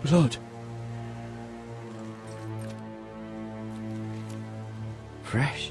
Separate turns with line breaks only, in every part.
Blood. Fresh.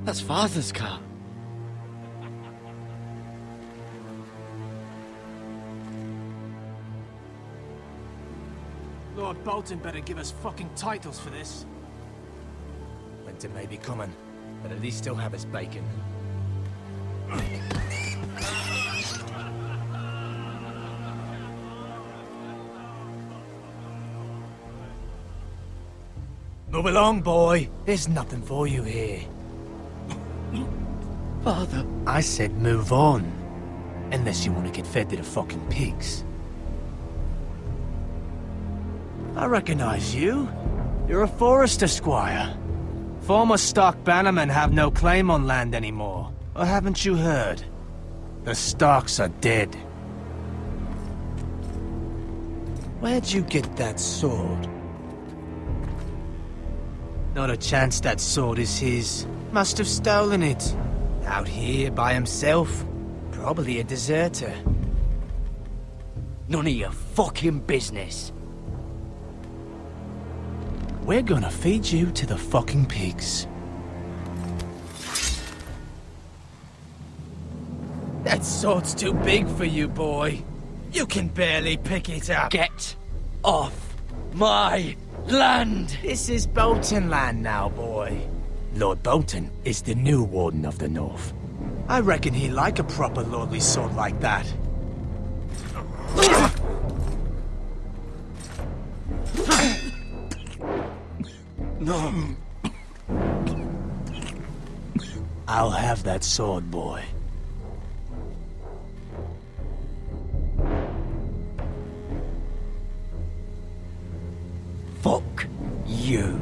That's Father's car.
Lord Bolton better give us fucking titles for this.
Winter may be coming, but at least still have his bacon. Move along, boy. There's nothing for you here.
Father.
I said move on. Unless you want to get fed to the fucking pigs. I recognize you. You're a Forester squire. Former Stark bannermen have no claim on land anymore. Or haven't you heard? The Starks are dead. Where'd you get that sword? Not a chance that sword is his. Must have stolen it. Out here by himself. Probably a deserter.
None of your fucking business.
We're gonna feed you to the fucking pigs. That sword's too big for you, boy. You can barely pick it up.
Get off my land!
This is Bolton land now, boy. Lord Bolton is the new Warden of the North. I reckon he'd like a proper lordly sword like that.
No.
I'll have that sword, boy.
Fuck you.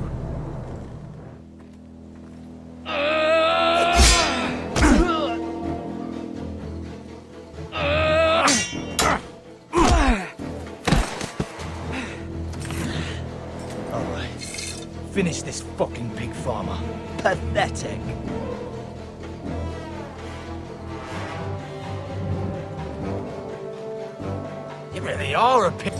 Finish this fucking pig farmer.
Pathetic.
You really are a pig.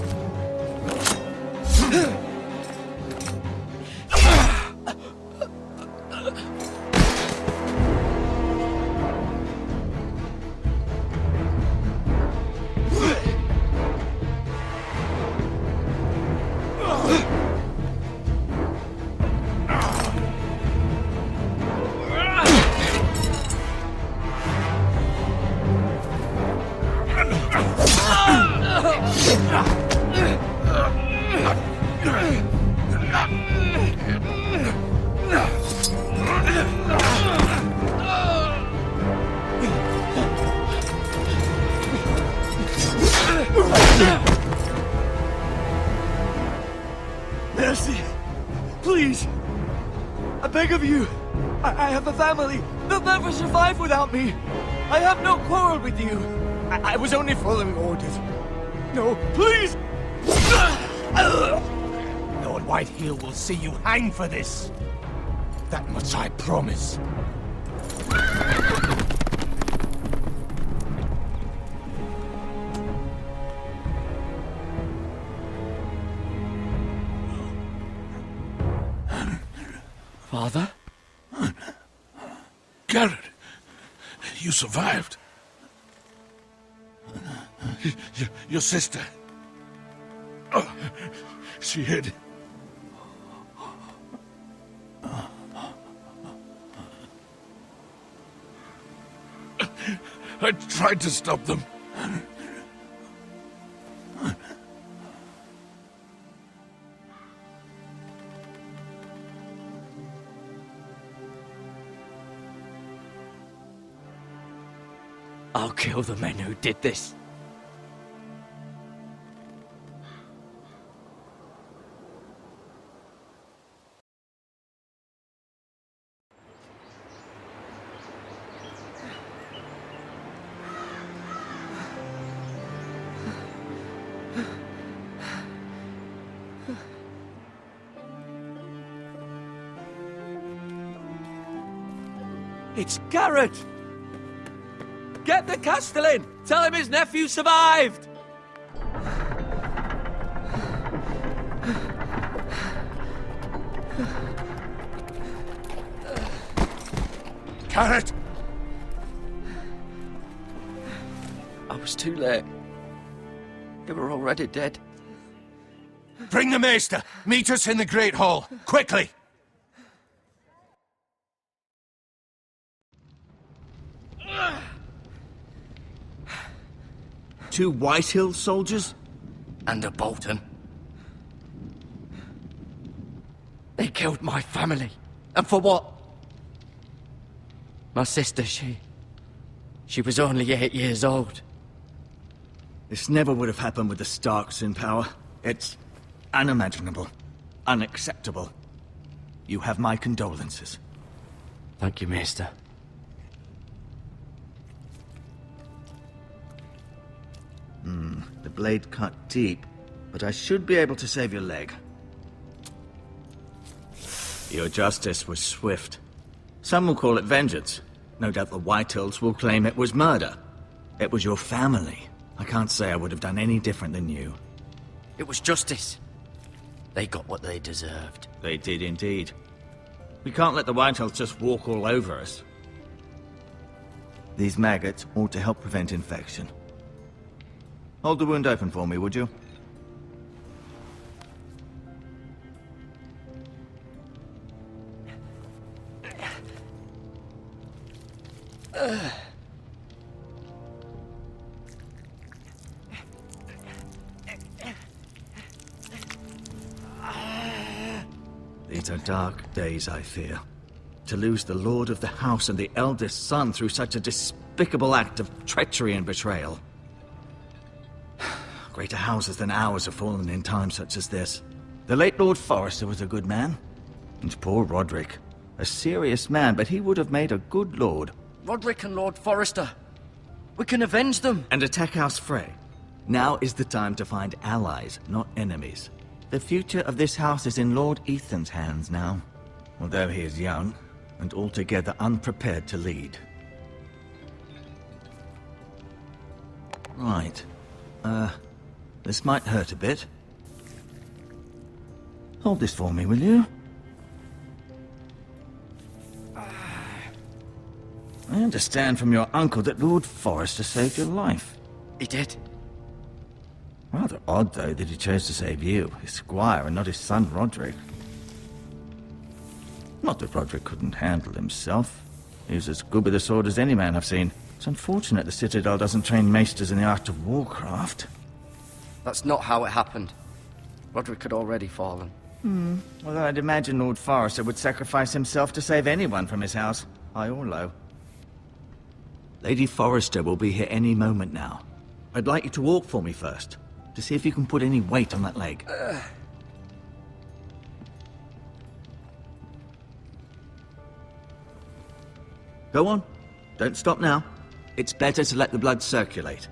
Mercy! Please! I beg of you! I have a family! They'll never survive without me! I have no quarrel with you! I was only following orders. No, please!
Lord Whitehill will see you hang for this. That much I promise.
Father?
Garrett, you survived. Your sister. Oh, she hid. I tried to stop them.
I'll kill the men who did this. It's Garrett! Get the Castellan! Tell him his nephew survived!
Garrett!
I was too late. They were already dead.
Bring the maester! Meet us in the Great Hall! Quickly!
Two Whitehill soldiers?
And a Bolton. They killed my family. And for what? My sister, she was only 8 years old.
This never would have happened with the Starks in power. It's unimaginable. Unacceptable. You have my condolences.
Thank you, Maester.
The blade cut deep, but I should be able to save your leg. Your justice was swift. Some will call it vengeance. No doubt the Whitehills will claim it was murder. It was your family. I can't say I would have done any different than you.
It was justice. They got what they deserved.
They did indeed. We can't let the Whitehills just walk all over us. These maggots ought to help prevent infection. Hold the wound open for me, would you? These are dark days, I fear. To lose the lord of the house and the eldest son through such a despicable act of treachery and betrayal. Greater houses than ours have fallen in times such as this. The late Lord Forrester was a good man. And poor Roderick. A serious man, but he would have made a good lord.
Roderick and Lord Forrester. We can avenge them.
And attack House Frey. Now is the time to find allies, not enemies. The future of this house is in Lord Ethan's hands now. Although he is young, and altogether unprepared to lead. Right. This might hurt a bit. Hold this for me, will you? I understand from your uncle that Lord Forrester saved your life.
He did.
Rather odd, though, that he chose to save you, his squire, and not his son Roderick. Not that Roderick couldn't handle himself. He was as good with a sword as any man I've seen. It's unfortunate the Citadel doesn't train maesters in the art of warcraft.
That's not how it happened. Roderick had already fallen.
Although I'd imagine Lord Forrester would sacrifice himself to save anyone from his house, high or low. Lady Forrester will be here any moment now. I'd like you to walk for me first, to see if you can put any weight on that leg. Go on. Don't stop now. It's better to let the blood circulate.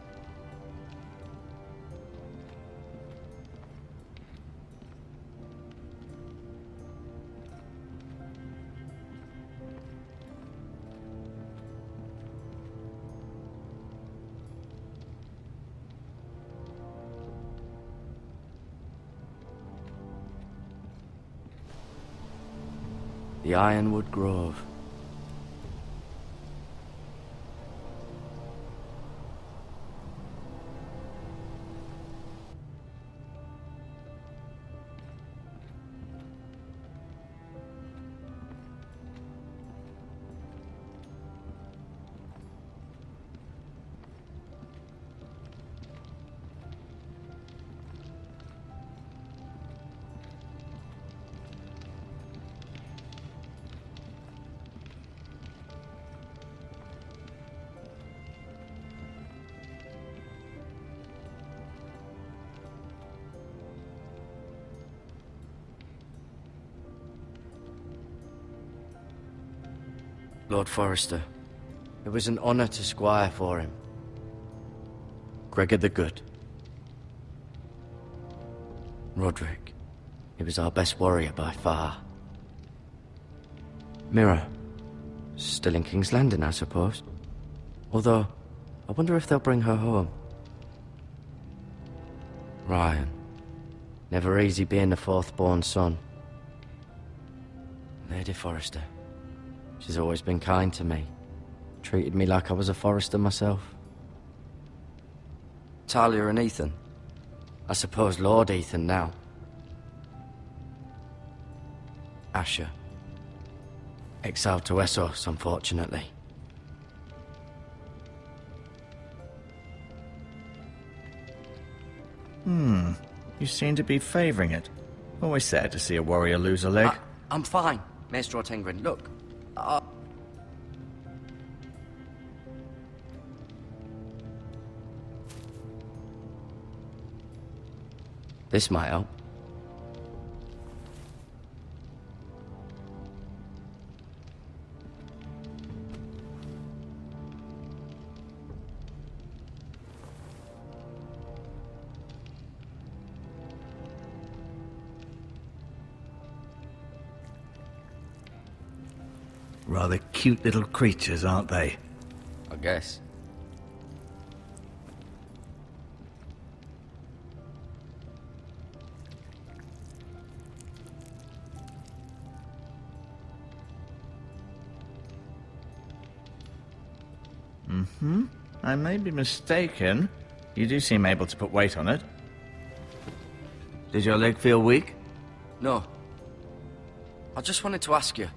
The Ironwood Grove.
Lord Forrester. It was an honor to squire for him. Gregor the Good. Roderick. He was our best warrior by far. Mira. Still in King's Landing, I suppose. Although, I wonder if they'll bring her home. Ryan. Never easy being the fourth-born son. Lady Forrester. She's always been kind to me. Treated me like I was a Forrester myself. Talia and Ethan. I suppose Lord Ethan now. Asher. Exiled to Essos, unfortunately.
You seem to be favoring it. Always sad to see a warrior lose a leg.
I'm fine, Maester Ortengrin. Look, this might help.
Rather cute little creatures, aren't they?
I guess.
I may be mistaken. You do seem able to put weight on it. Did your leg feel weak?
No. I just wanted to ask you.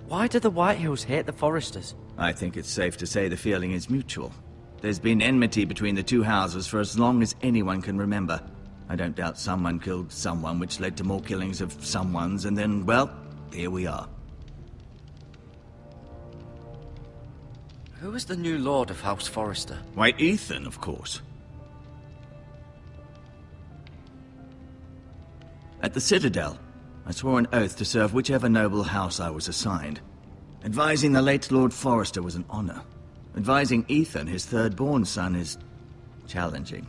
Why do the Whitehills hate the Forresters?
I think it's safe to say the feeling is mutual. There's been enmity between the two houses for as long as anyone can remember. I don't doubt someone killed someone, which led to more killings of someones, and then, well, here we are.
Who is the new Lord of House Forrester?
Why, Ethan, of course. At the Citadel, I swore an oath to serve whichever noble house I was assigned. Advising the late Lord Forrester was an honor. Advising Ethan, his third-born son, is challenging.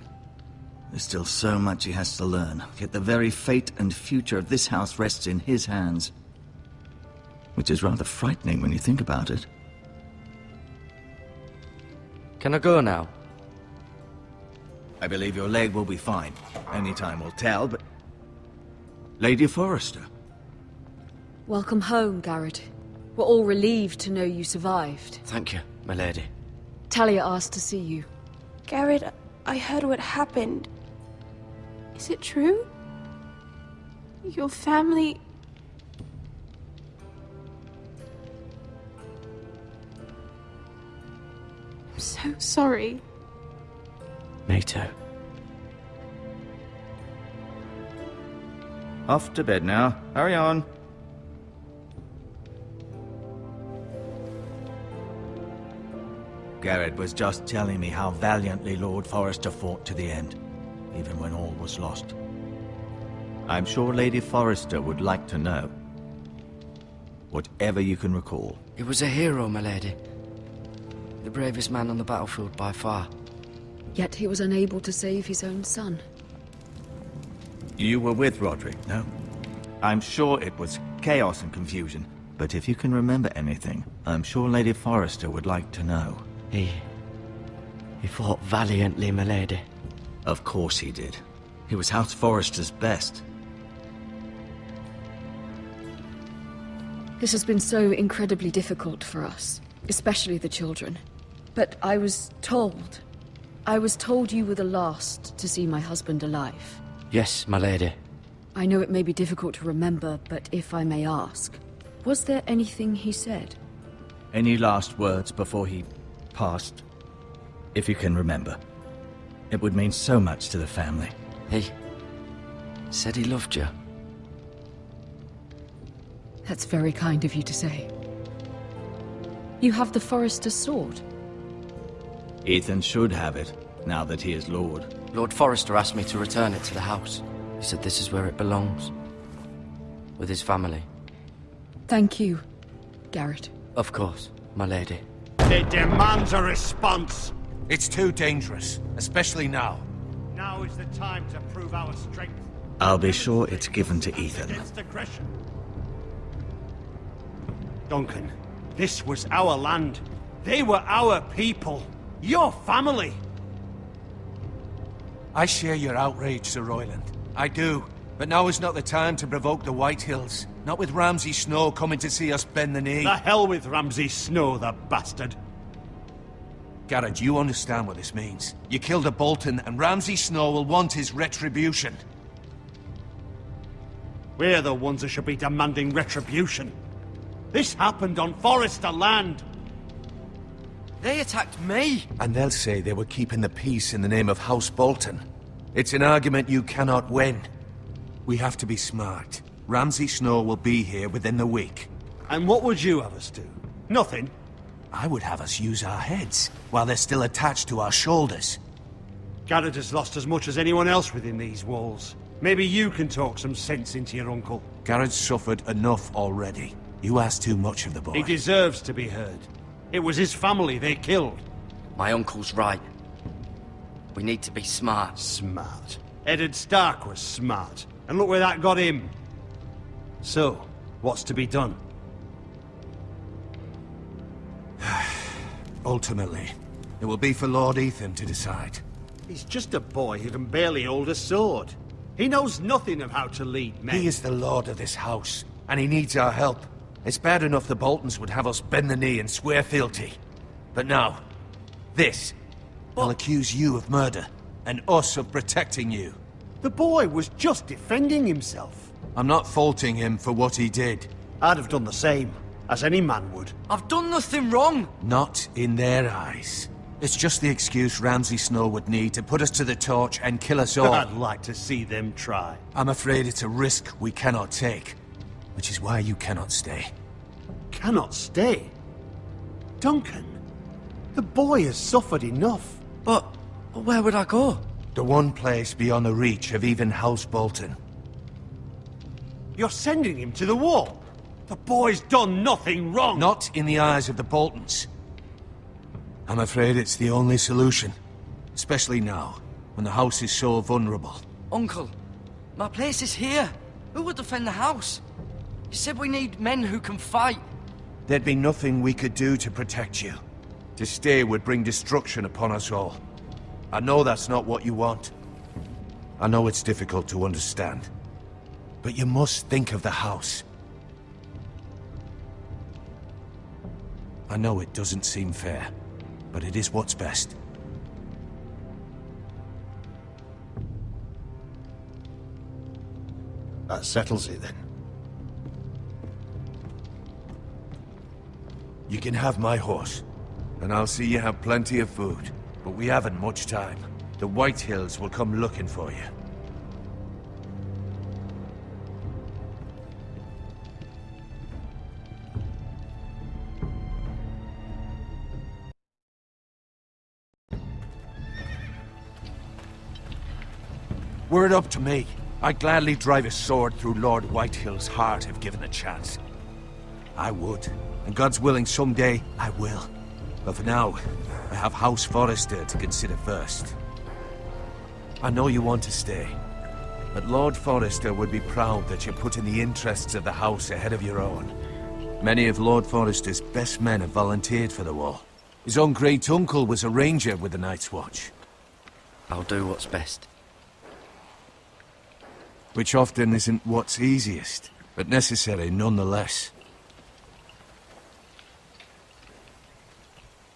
There's still so much he has to learn, yet the very fate and future of this house rests in his hands. Which is rather frightening when you think about it.
Can I go now?
I believe your leg will be fine. Only time will tell, but... Lady Forrester.
Welcome home, Garrett. We're all relieved to know you survived.
Thank you, my lady.
Talia asked to see you.
Garrett, I heard what happened. Is it true? Your family... I'm so sorry.
Me too.
Off to bed now. Hurry on. Garrett was just telling me how valiantly Lord Forrester fought to the end, even when all was lost. I'm sure Lady Forrester would like to know. Whatever you can recall.
He was a hero, my lady. The bravest man on the battlefield by far.
Yet he was unable to save his own son.
You were with Roderick, no? I'm sure it was chaos and confusion, but if you can remember anything, I'm sure Lady Forrester would like to know.
He fought valiantly, my lady.
Of course he did. He was House Forrester's best.
This has been so incredibly difficult for us, especially the children. But I was told you were the last to see my husband alive.
Yes, my lady.
I know it may be difficult to remember, but if I may ask, was there anything he said?
Any last words before he passed? If you can remember. It would mean so much to the family.
He said he loved you.
That's very kind of you to say. You have the Forrester's sword.
Ethan should have it, now that he is Lord.
Lord Forrester asked me to return it to the house. He said this is where it belongs. With his family.
Thank you, Garrett.
Of course, my lady.
It demands a response.
It's too dangerous, especially now.
Now is the time to prove our strength.
I'll be sure it's given to Ethan.
Against aggression. Duncan, this was our land. They were our people. Your family.
I share your outrage, Sir Royland. I do. But now is not the time to provoke the White Hills. Not with Ramsay Snow coming to see us bend the knee.
The hell with Ramsay Snow, the bastard.
Garrett, you understand what this means. You killed a Bolton, and Ramsay Snow will want his retribution.
We're the ones that should be demanding retribution. This happened on Forrester land.
They attacked me!
And they'll say they were keeping the peace in the name of House Bolton. It's an argument you cannot win. We have to be smart. Ramsay Snow will be here within the week.
And what would you have us do? Nothing.
I would have us use our heads, while they're still attached to our shoulders.
Garrett has lost as much as anyone else within these walls. Maybe you can talk some sense into your uncle.
Garrett's suffered enough already. You ask too much of the boy.
He deserves to be heard. It was his family they killed.
My uncle's right. We need to be smart.
Smart. Eddard Stark was smart. And look where that got him. So, what's to be done?
Ultimately, it will be for Lord Ethan to decide.
He's just a boy who can barely hold a sword. He knows nothing of how to lead men.
He is the lord of this house, and he needs our help. It's bad enough the Boltons would have us bend the knee and swear fealty. But now, this. They'll accuse you of murder, and us of protecting you.
The boy was just defending himself.
I'm not faulting him for what he did.
I'd have done the same, as any man would.
I've done nothing wrong!
Not in their eyes. It's just the excuse Ramsay Snow would need to put us to the torch and kill us all.
I'd like to see them try.
I'm afraid it's a risk we cannot take, which is why you cannot stay.
Cannot stay? Duncan, the boy has suffered enough.
But where would I go?
The one place beyond the reach of even House Bolton.
You're sending him to the wall. The boy's done nothing wrong.
Not in the eyes of the Boltons. I'm afraid it's the only solution. Especially now, when the house is so vulnerable.
Uncle, my place is here. Who would defend the house? You said we need men who can fight.
There'd be nothing we could do to protect you. To stay would bring destruction upon us all. I know that's not what you want. I know it's difficult to understand. But you must think of the house. I know it doesn't seem fair, but it is what's best.
That settles it then.
You can have my horse, and I'll see you have plenty of food. But we haven't much time. The White Hills will come looking for you. Were it up to me, I'd gladly drive a sword through Lord Whitehill's heart if given a chance. I would, and God's willing someday I will. But for now, I have House Forrester to consider first. I know you want to stay, but Lord Forrester would be proud that you're putting the interests of the house ahead of your own. Many of Lord Forrester's best men have volunteered for the war. His own great-uncle was a ranger with the Night's Watch.
I'll do what's best.
Which often isn't what's easiest, but necessary nonetheless.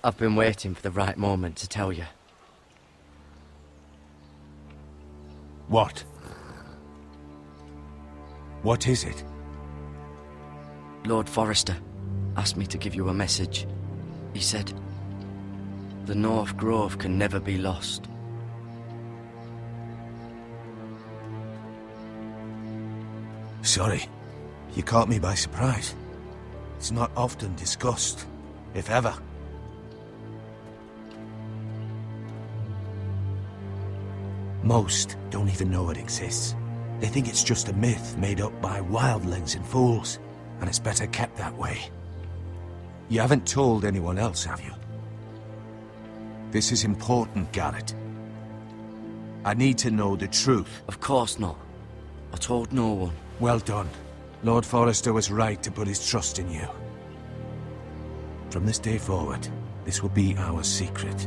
I've been waiting for the right moment to tell you.
What? What is it?
Lord Forrester asked me to give you a message. He said, the North Grove can never be lost.
Sorry, you caught me by surprise. It's not often discussed, if ever. Most don't even know it exists. They think it's just a myth made up by wildlings and fools, and it's better kept that way. You haven't told anyone else, have you? This is important, Garrett. I need to know the truth.
Of course not. I told no one.
Well done. Lord Forrester was right to put his trust in you. From this day forward, this will be our secret.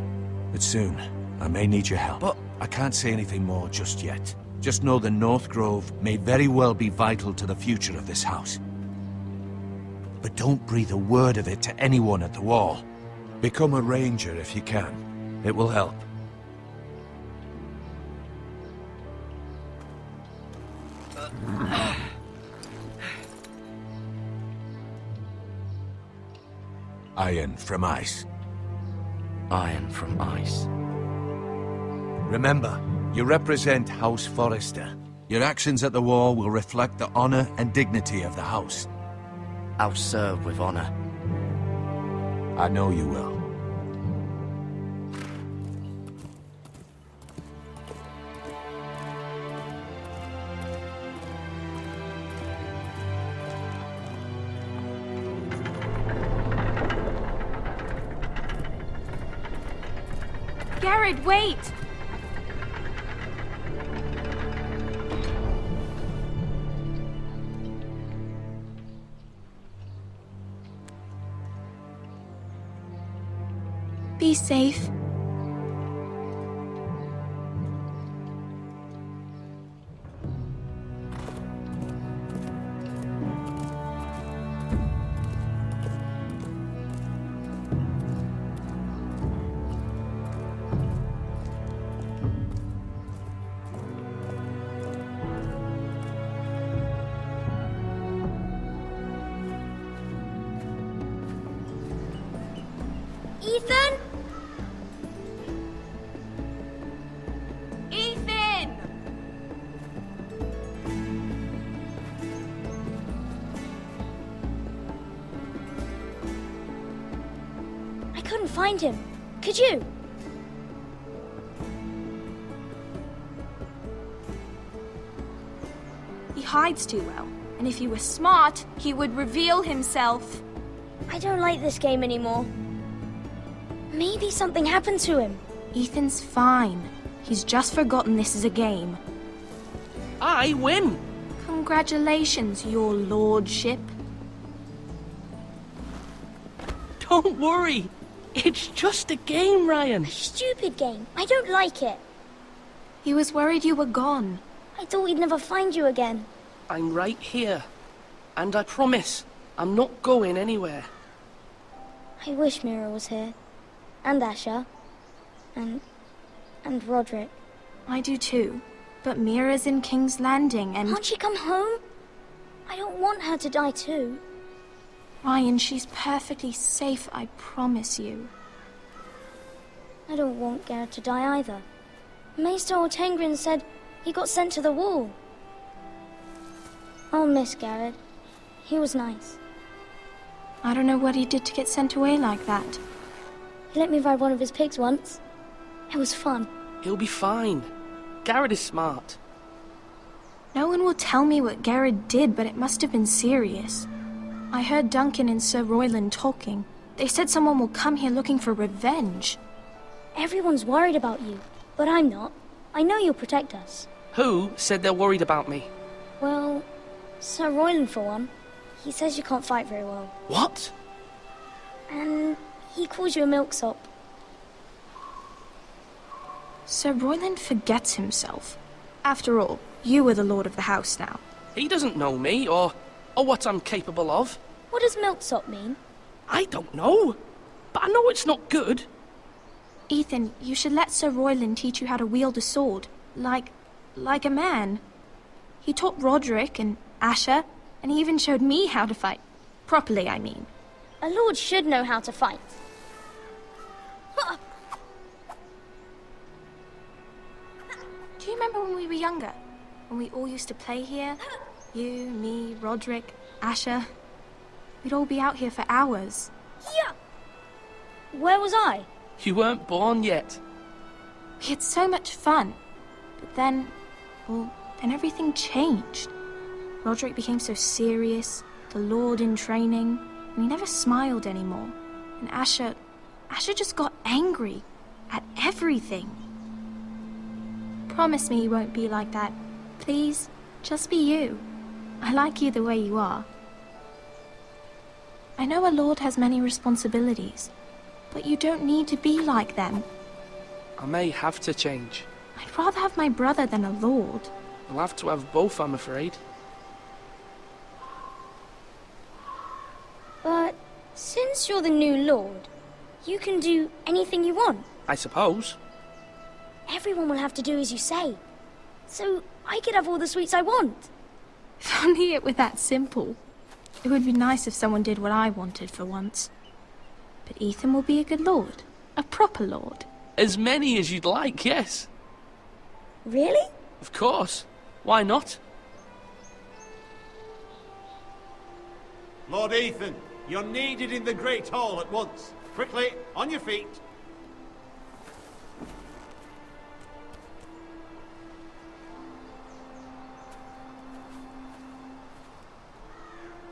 But soon, I may need your help.
But
I can't say anything more just yet. Just know the North Grove may very well be vital to the future of this house. But don't breathe a word of it to anyone at the Wall. Become a ranger if you can. It will help. Iron from ice.
Iron from ice.
Remember, you represent House Forrester. Your actions at the Wall will reflect the honor and dignity of the house.
I'll serve with honor.
I know you will.
Garrett, wait! Be safe.
Ethan?
Ethan!
I couldn't find him. Could you?
He hides too well, and if he were smart, he would reveal himself.
I don't like this game anymore. Maybe something happened to him.
Ethan's fine. He's just forgotten this is a game.
I win!
Congratulations, your lordship.
Don't worry. It's just a game, Ryan.
Stupid game. I don't like it.
He was worried you were gone.
I thought we'd never find you again.
I'm right here. And I promise, I'm not going anywhere.
I wish Mira was here. And Asher. And Roderick.
I do too. But Mira's in King's Landing and...
Can't she come home? I don't want her to die too.
Ryan, she's perfectly safe, I promise you.
I don't want Garrett to die either. Maester Ortengrin said he got sent to the Wall. I'll miss Garrett. He was nice.
I don't know what he did to get sent away like that.
He let me ride one of his pigs once. It was fun.
He'll be fine. Garrett is smart.
No one will tell me what Garrett did, but it must have been serious. I heard Duncan and Sir Royland talking. They said someone will come here looking for revenge.
Everyone's worried about you, but I'm not. I know you'll protect us.
Who said they're worried about me?
Well, Sir Royland for one. He says you can't fight very well.
What?
And he calls you a milksop.
Sir Royland forgets himself. After all, you are the lord of the house now.
He doesn't know me, or what I'm capable of.
What does milksop mean?
I don't know. But I know it's not good.
Ethan, you should let Sir Royland teach you how to wield a sword. Like a man. He taught Roderick and Asher, and he even showed me how to fight. Properly, I mean.
A lord should know how to fight.
Do you remember when we were younger? When we all used to play here? You, me, Roderick, Asher. We'd all be out here for hours.
Yeah. Where was I?
You weren't born yet.
We had so much fun. But then and everything changed. Roderick became so serious, the Lord in training, and he never smiled anymore. And Asher just got angry at everything. Promise me you won't be like that. Please, just be you. I like you the way you are. I know a lord has many responsibilities, but you don't need to be like them.
I may have to change.
I'd rather have my brother than a lord.
I'll have to have both, I'm afraid.
But since you're the new lord, you can do anything you want.
I suppose.
Everyone will have to do as you say. So I could have all the sweets I want.
If only it were that simple. It would be nice if someone did what I wanted for once. But Ethan will be a good lord. A proper lord.
As many as you'd like, yes.
Really?
Of course. Why not?
Lord Ethan, you're needed in the Great Hall at once. Quickly, on your feet.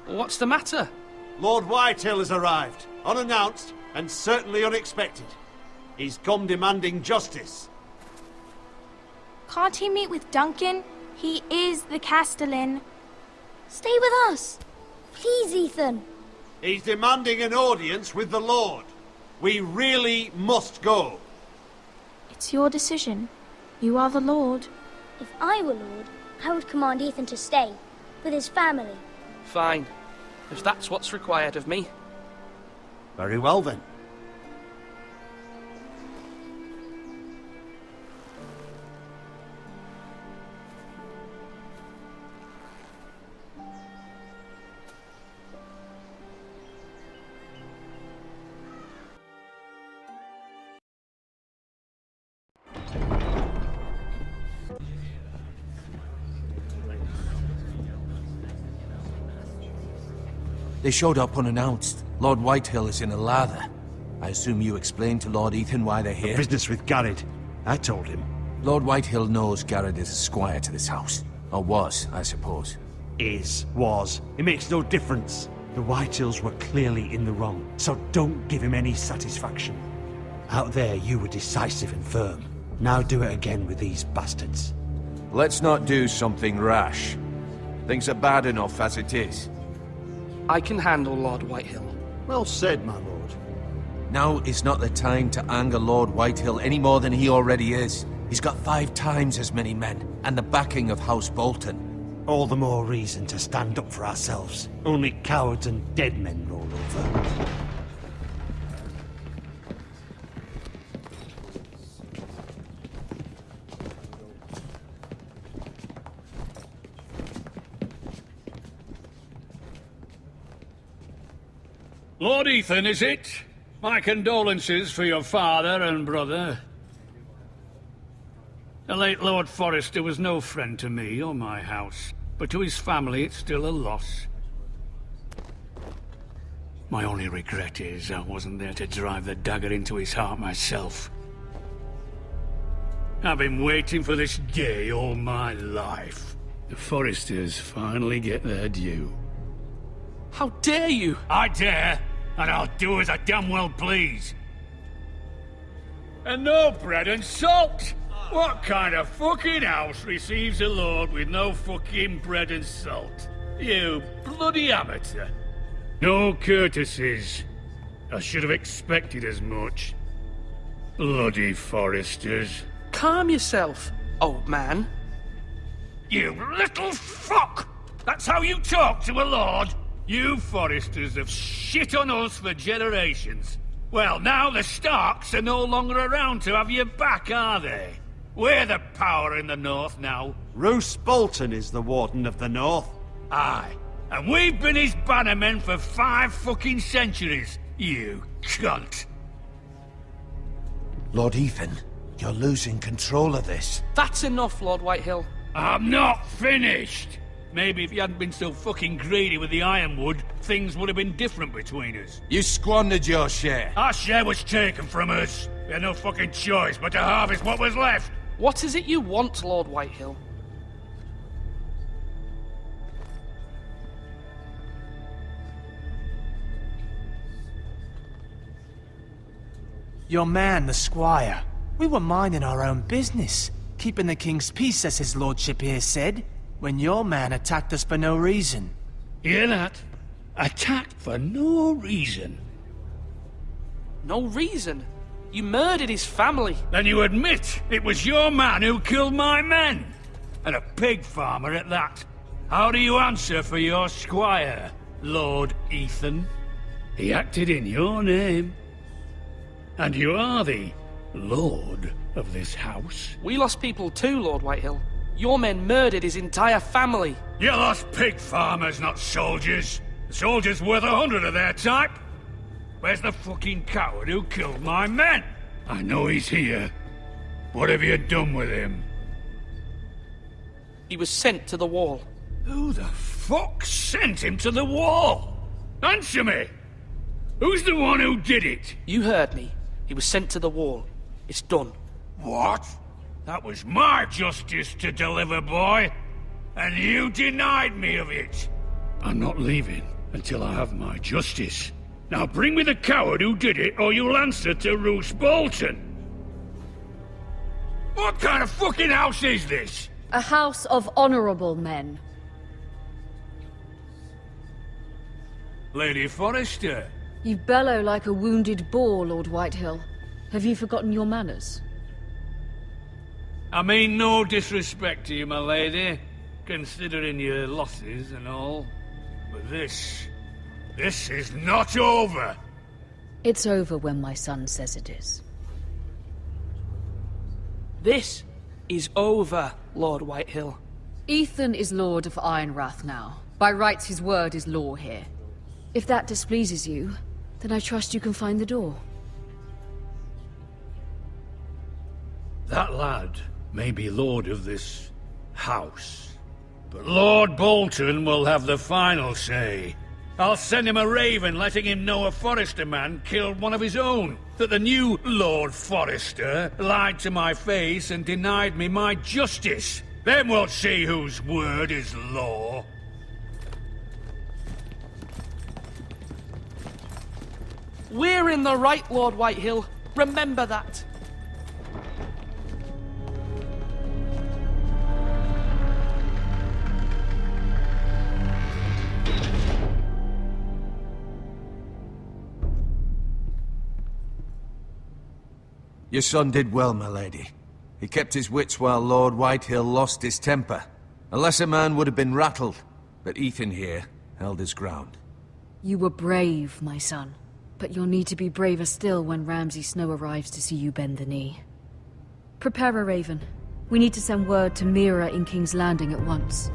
What's the matter?
Lord Whitehill has arrived, unannounced and certainly unexpected. He's come demanding justice.
Can't he meet with Duncan? He is the Castellan.
Stay with us. Please, Ethan.
He's demanding an audience with the Lord. We really must go.
It's your decision. You are the Lord.
If I were lord, I would command Ethan to stay with his family.
Fine. If that's what's required of me.
Very well then.
They showed up unannounced. Lord Whitehill is in a lather. I assume you explained to Lord Ethan why they're here?
Business with Garrett. I told him.
Lord Whitehill knows Garrett is a squire to this house. Or was, I suppose.
Was. It makes no difference. The Whitehills were clearly in the wrong, so don't give him any satisfaction. Out there, you were decisive and firm. Now do it again with these bastards.
Let's not do something rash. Things are bad enough as it is.
I can handle Lord Whitehill.
Well said, my lord.
Now is not the time to anger Lord Whitehill any more than he already is. He's got 5 times as many men, and the backing of House Bolton.
All the more reason to stand up for ourselves. Only cowards and dead men roll over.
Lord Ethan, is it? My condolences for your father and brother. The late Lord Forrester was no friend to me or my house, but to his family it's still a loss. My only regret is I wasn't there to drive the dagger into his heart myself. I've been waiting for this day all my life. The Forresters finally get their due.
How dare you!
I dare, and I'll do as I damn well please. And no bread and salt! What kind of fucking house receives a lord with no fucking bread and salt? You bloody amateur. No courtesies. I should have expected as much. Bloody Forresters.
Calm yourself, old man.
You little fuck! That's how you talk to a lord? You Forresters have shit on us for generations. Well, now the Starks are no longer around to have your back, are they? We're the power in the north now.
Roose Bolton is the Warden of the North.
Aye. And we've been his bannermen for 5 fucking centuries, you cunt.
Lord Ethan, you're losing control of this.
That's enough, Lord Whitehill.
I'm not finished! Maybe if you hadn't been so fucking greedy with the ironwood, things would have been different between us.
You squandered your share.
Our share was taken from us. We had no fucking choice but to harvest what was left.
What is it you want, Lord Whitehill?
Your man, the squire. We were minding our own business, keeping the king's peace, as his lordship here said, when your man attacked us for no reason.
Hear that? Attacked for no reason.
No reason? You murdered his family.
Then you admit it was your man who killed my men. And a pig farmer at that. How do you answer for your squire, Lord Ethan? He acted in your name. And you are the lord of this house.
We lost people too, Lord Whitehill. Your men murdered his entire family.
You lost pig farmers, not soldiers. The soldiers worth 100 of their type. Where's the fucking coward who killed my men? I know he's here. What have you done with him?
He was sent to the wall.
Who the fuck sent him to the wall? Answer me! Who's the one who did it?
You heard me. He was sent to the wall. It's done.
What? That was my justice to deliver, boy. And you denied me of it. I'm not leaving until I have my justice. Now bring me the coward who did it, or you'll answer to Roose Bolton. What kind of fucking house is this?
A house of honorable men.
Lady Forrester.
You bellow like a wounded boar, Lord Whitehill. Have you forgotten your manners?
I mean no disrespect to you, my lady, considering your losses and all. But this is not over.
It's over when my son says it is.
This is over, Lord Whitehill.
Ethan is Lord of Ironrath now. By rights, his word is law here. If that displeases you, then I trust you can find the door.
That lad may be lord of this house, but Lord Bolton will have the final say. I'll send him a raven letting him know a Forrester man killed one of his own. That the new Lord Forrester lied to my face and denied me my justice. Then we'll see whose word is law.
We're in the right, Lord Whitehill. Remember that.
Your son did well, my lady. He kept his wits while Lord Whitehill lost his temper. A lesser man would have been rattled, but Ethan here held his ground.
You were brave, my son. But you'll need to be braver still when Ramsay Snow arrives to see you bend the knee. Prepare a raven. We need to send word to Mira in King's Landing at once.